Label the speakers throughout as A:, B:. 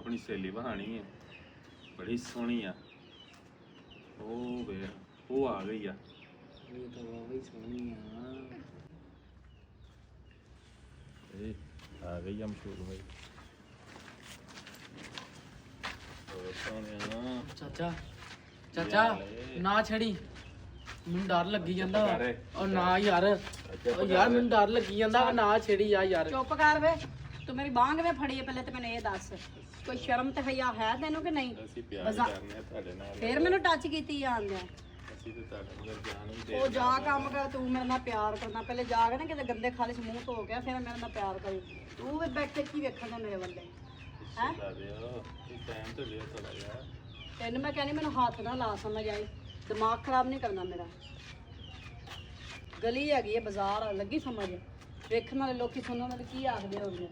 A: अपनी सहेली बहानी है बड़ी सोहनी आ वे वो आ गई आ
B: ये तो वही सोहनी
A: आ गई है मशहूर भाई
B: चाचा चाचा ना छड़ी ਮੈਨੂੰ ਡਰ ਲੱਗੀ ਜਾਂਦਾ ਉਹ ਨਾ ਯਾਰ ਉਹ ਯਾਰ ਮੈਨੂੰ ਡਰ ਲੱਗੀ ਜਾਂਦਾ ਨਾ ਛੇੜੀ ਯਾਰ
C: ਚੁੱਪ ਕਰ ਵੇ ਤੂੰ ਮੇਰੀ ਬਾਂਹ ਕਿਵੇਂ ਫੜੀ ਹੈ ਪਹਿਲੇ ਤੇ ਮੈਨੂੰ ਇਹ ਦੱਸ ਕੋਈ ਸ਼ਰਮ ਤੇ ਹਯਾ ਹੈ ਤੈਨੂੰ ਕਿ ਨਹੀਂ
A: ਅਸੀਂ ਪਿਆਰ ਕਰਨੇ ਆ ਤੁਹਾਡੇ ਨਾਲ
C: ਫੇਰ ਮੈਨੂੰ ਟੱਚ ਕੀਤੀ ਜਾਂਦੇ
A: ਅਸੀਂ ਤੇ ਤੁਹਾਡੇ ਨਾਲ ਜਾਨ ਵੀ ਦੇ
C: ਉਹ ਜਾ ਕੰਮ ਕਰ ਤੂੰ ਮੇਰੇ ਨਾਲ ਪਿਆਰ ਕਰਨਾ ਪਹਿਲੇ ਜਾ ਕੇ ਨਾ ਕਿਤੇ ਗੰਦੇ ਖਾਲੇ ਚ ਮੂੰਹ ਧੋ ਗਿਆ ਫਿਰ ਮੇਰੇ ਨਾਲ ਪਿਆਰ ਕਰੀ ਤੂੰ ਵੀ ਬੈਠੇ ਕੀ ਵੇਖਣਾ ਮੇਰੇ ਵੱਲੇ ਹੈ
A: ਟਾਈਮ ਤੇ ਲਿਆ ਥੋੜਾ ਯਾਰ
C: ਤੈਨੂੰ ਮੈਂ ਕਹਿੰਦੀ ਮੈਨੂੰ ਹੱਥ ਨਾ ਲਾ ਸਮਝ ਆਈ ਦਿਮਾਗ ਖਰਾਬ ਨਹੀਂ ਕਰਨਾ ਮੇਰਾ ਗਲੀ ਹੈਗੀ ਹੈ ਬਾਜ਼ਾਰ ਲੱਗੀ ਸਮਝ ਵੇਖਣ ਵਾਲੇ ਲੋਕੀ ਸੁਣਨ ਵਾਲੇ ਕੀ ਆਖਦੇ ਹੋਣਗੇ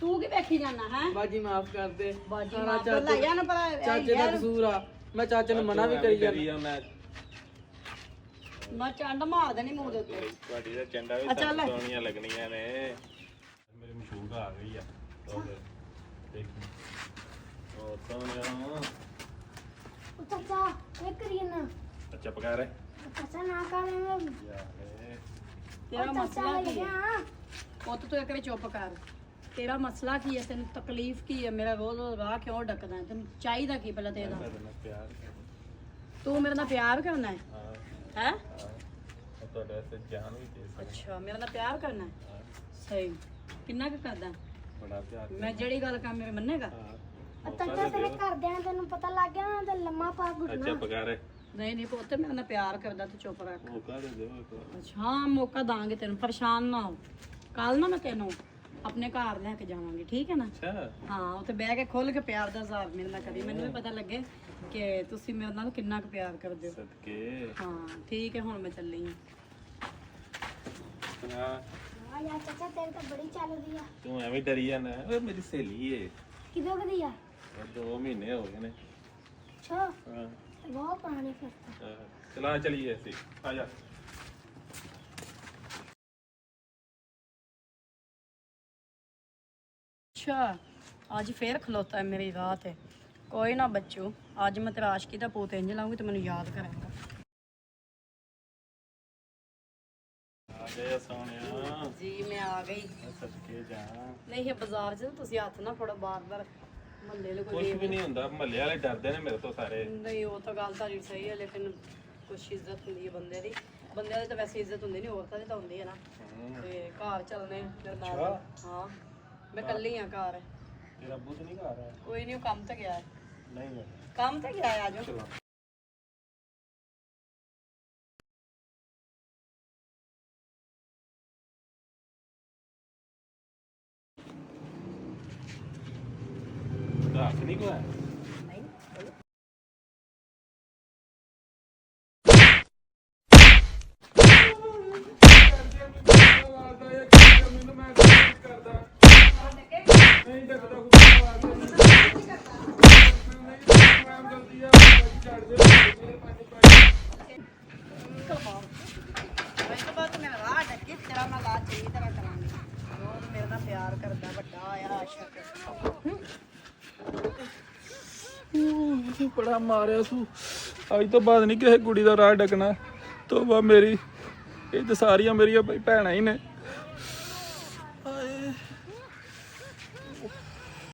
C: ਤੂੰ ਕੀ ਵੇਖੀ ਜਾਣਾ ਹੈ
B: ਬਾਜੀ ਮਾਫ ਕਰ ਦੇ
C: ਬਾਜੀ ਮਾਫ ਕਰ ਲੈ ਜਾਂ ਨਾ ਪਰ
B: ਚਾਚੇ ਦਾ ਕਸੂਰ ਆ ਮੈਂ ਚਾਚੇ ਨੂੰ ਮਨਾ ਵੀ ਕਰੀ ਜਾਂਦਾ
C: ਮੈਂ ਚੰਡ ਮਾਰ ਦੇਣੀ ਮੂੰਹ ਦੇ ਉੱਤੇ
A: ਤੁਹਾਡੀ ਦਾ ਚੰਡਾ ਵੀ ਸੋਹਣੀਆਂ ਲੱਗਣੀਆਂ ਨੇ ਮੇਰੇ ਮਸ਼ਹੂਰ ਆ ਗਈ ਆ ਦੇਖ ਉਹ ਸੋਹਣਿਆ
D: ਚਾਚਾ ਇਹ ਕਰੀਏ ਨਾ
A: ਅੱਛਾ ਪਕਾ ਰਹੇ
D: ਚਾਚਾ ਨਾ ਕਰ
C: ਤੇਰਾ ਮਸਲਾ ਕੀ ਹੈ ਪੁੱਤ ਤੂੰ ਇੱਕ ਵਾਰੀ ਚੁੱਪ ਕਰ ਤੇਰਾ ਮਸਲਾ ਕੀ ਹੈ ਤੈਨੂੰ ਤਕਲੀਫ ਕੀ ਹੈ ਮੇਰਾ ਰੋਜ਼ ਰਾਹ ਕਿਉਂ ਡੱਕਦਾ ਤੈਨੂੰ ਚਾਹੀਦਾ ਕੀ ਪਹਿਲਾਂ ਤੇਰਾ
A: ਪਿਆਰ
C: ਤੂੰ ਮੇਰੇ ਨਾਲ ਪਿਆਰ ਕਰਨਾ ਹੈ ਹੈ
A: ਤੁਹਾਡੇ ਵਾਸਤੇ ਜਾਨ ਵੀ ਦੇ ਸਕਦਾ
C: ਅੱਛਾ ਮੇਰੇ ਨਾਲ ਪਿਆਰ ਕਰਨਾ ਹੈ ਸਹੀ ਕਿੰਨਾ ਕੁ ਕਰਦਾ
A: ਬੜਾ ਪਿਆਰ
C: ਮੈਂ ਜਿਹੜੀ ਗੱਲ ਕਹਾਂ ਮੇਰੇ ਮੰਨੇਗਾ
D: ਚਾਚਾ ਤੇਰੇ ਘਰਦਿਆਂ ਨੂੰ ਤੈਨੂੰ ਪਤਾ ਲੱਗ ਗਿਆ ਨਾ ਤੇ ਲੰਮਾ ਪਾ ਗੁੱਟਣਾ
A: ਅੱਛਾ ਪਕਾ ਰਹੇ
C: ਨਹੀਂ ਨਹੀਂ ਪੁੱਤ ਮੇਰੇ ਨਾਲ ਪਿਆਰ ਕਰਦਾ ਤੂੰ ਚੁੱਪ ਰੱਖ
A: ਮੌਕਾ ਦੇ ਦਿਓ ਇੱਕ ਵਾਰ
C: ਅੱਛਾ ਹਾਂ ਮੌਕਾ ਦਾਂਗੇ ਤੈਨੂੰ ਪਰੇਸ਼ਾਨ ਨਾ ਹੋ ਕੱਲ ਨਾ ਮੈਂ ਤੈਨੂੰ ਆਪਣੇ ਘਰ ਲੈ ਕੇ ਜਾਵਾਂਗੀ ਠੀਕ ਹੈ ਨਾ
A: ਅੱਛਾ
C: ਹਾਂ ਉੱਥੇ ਬਹਿ ਕੇ ਖੁੱਲ ਕੇ ਪਿਆਰ ਦਾ ਹਿਸਾਬ ਮੇਰੇ ਨਾਲ ਕਰੀ ਮੈਨੂੰ ਵੀ ਪਤਾ ਲੱਗੇ ਕਿ ਤੁਸੀਂ ਮੇਰੇ ਨਾਲ ਕਿੰਨਾ ਕੁ ਪਿਆਰ ਕਰਦੇ ਹੋ
A: ਸਦਕੇ
C: ਹਾਂ ਠੀਕ ਹੈ ਹੁਣ ਮੈਂ ਚੱਲੀ ਹਾਂ
D: ਹਾਂ ਯਾਰ ਚਾਚਾ ਤੇਰੇ ਤਾਂ ਬੜੀ ਚੱਲਦੀ ਆ
A: ਤੂੰ ਐਵੇਂ ਡਰੀ ਜਾਂਦਾ ਓਏ ਮੇਰੀ ਸਹੇਲੀ ਏ
D: ਕਿਦੋਂ ਕਦੀ ਆ
A: 2 ਮਹੀਨੇ ਹੋ ਗਏ ਨੇ
D: ਅੱਛਾ
A: ਹਾਂ
D: ਬਹੁਤ ਪੁਰਾਣੀ ਫਿਰ ਤਾਂ
A: ਚਲਾ ਚਲੀਏ ਅਸੀਂ ਆ ਜਾ
C: ਅੱਛਾ ਅੱਜ ਫੇਰ ਖਲੋਤਾ ਹੈ ਮੇਰੀ ਰਾਹ ਤੇ ਕੋਈ ਨਾ ਬੱਚੋ ਅੱਜ ਮੈਂ ਤੇਰਾ ਆਸ਼ਕੀ ਦਾ ਪੋਤ ਇੰਜ ਲਾਉਂਗੀ ਤੇ ਮੈਨੂੰ ਯਾਦ ਕਰਾਂਗਾ
A: ਆ ਗਿਆ ਸੋਹਣਿਆ
C: ਜੀ ਮੈਂ ਆ ਗਈ
A: ਸਦਕੇ ਜਾ
C: ਨਹੀਂ ਇਹ ਬਾਜ਼ਾਰ 'ਚ ਤੁਸੀਂ ਹੱਥ ਨਾ ਫੜੋ ਬਾਰ-ਬਾਰ ਮਹੱਲੇ ਦੇ
A: ਕੁਝ
C: ਕੋਈ
A: ਵੀ ਨਹੀਂ ਹੁੰਦਾ ਮਹੱਲੇ ਵਾਲੇ ਡਰਦੇ ਨੇ ਮੇਰੇ ਤੋਂ ਸਾਰੇ
C: ਨਹੀਂ ਉਹ ਤਾਂ ਗੱਲ ਤੁਹਾਡੀ ਸਹੀ ਹੈ ਲੇਕਿਨ ਕੁਛ ਇੱਜ਼ਤ ਹੁੰਦੀ ਹੈ ਬੰਦੇ ਦੀ ਬੰਦਿਆਂ ਦੀ ਤਾਂ ਵੈਸੇ ਇੱਜ਼ਤ ਹੁੰਦੀ ਨਹੀਂ ਔਰਤਾਂ ਦੀ ਤਾਂ ਹੁੰਦੀ ਹੈ ਨਾ ਤੇ ਘਰ ਚੱਲਨੇ ਮੇਰੇ ਨਾਲ ਹਾਂ ਮੈਂ ਇਕੱਲੀ ਆ ਘਰ
A: ਤੇਰਾ ਬੁੱਧ ਨਹੀਂ ਘਰ ਆ
C: ਕੋਈ ਨਹੀਂ ਉਹ ਕੰਮ ਤੇ ਗਿਆ ਹੈ
A: ਨਹੀਂ
C: ਕੰਮ ਤੇ ਗਿਆ ਹੈ ਆਜੋ
A: ਚਲੋ ਦੱਸ ਨਹੀਂ ਕੋਈ
C: ਨਹੀਂ ਬਾਤ ਮੈਂ ਰਾਹ ਡੱਕੀ ਤੇਰਾ ਮੈਂ ਲਾ ਚੰਗੀ ਤਰ੍ਹਾਂ ਕਰਾਂਗੀ ਉਹ ਮੇਰੇ ਨਾਲ ਪਿਆਰ ਕਰਦਾ ਵੱਡਾ ਆਇਆ ਆਸ਼ਕ
B: ਬੜਾ ਮਾਰਿਆ ਸੂ ਅੱਜ ਤੋਂ ਬਾਅਦ ਨਹੀਂ ਕਿਸੇ ਕੁੜੀ ਦਾ ਰਾਹ ਡਕਣਾ ਤੋਬਾ ਮੇਰੀ ਇਹ ਤਾਂ ਸਾਰੀਆਂ ਮੇਰੀਆਂ ਭੈਣਾਂ ਹੀ ਨੇ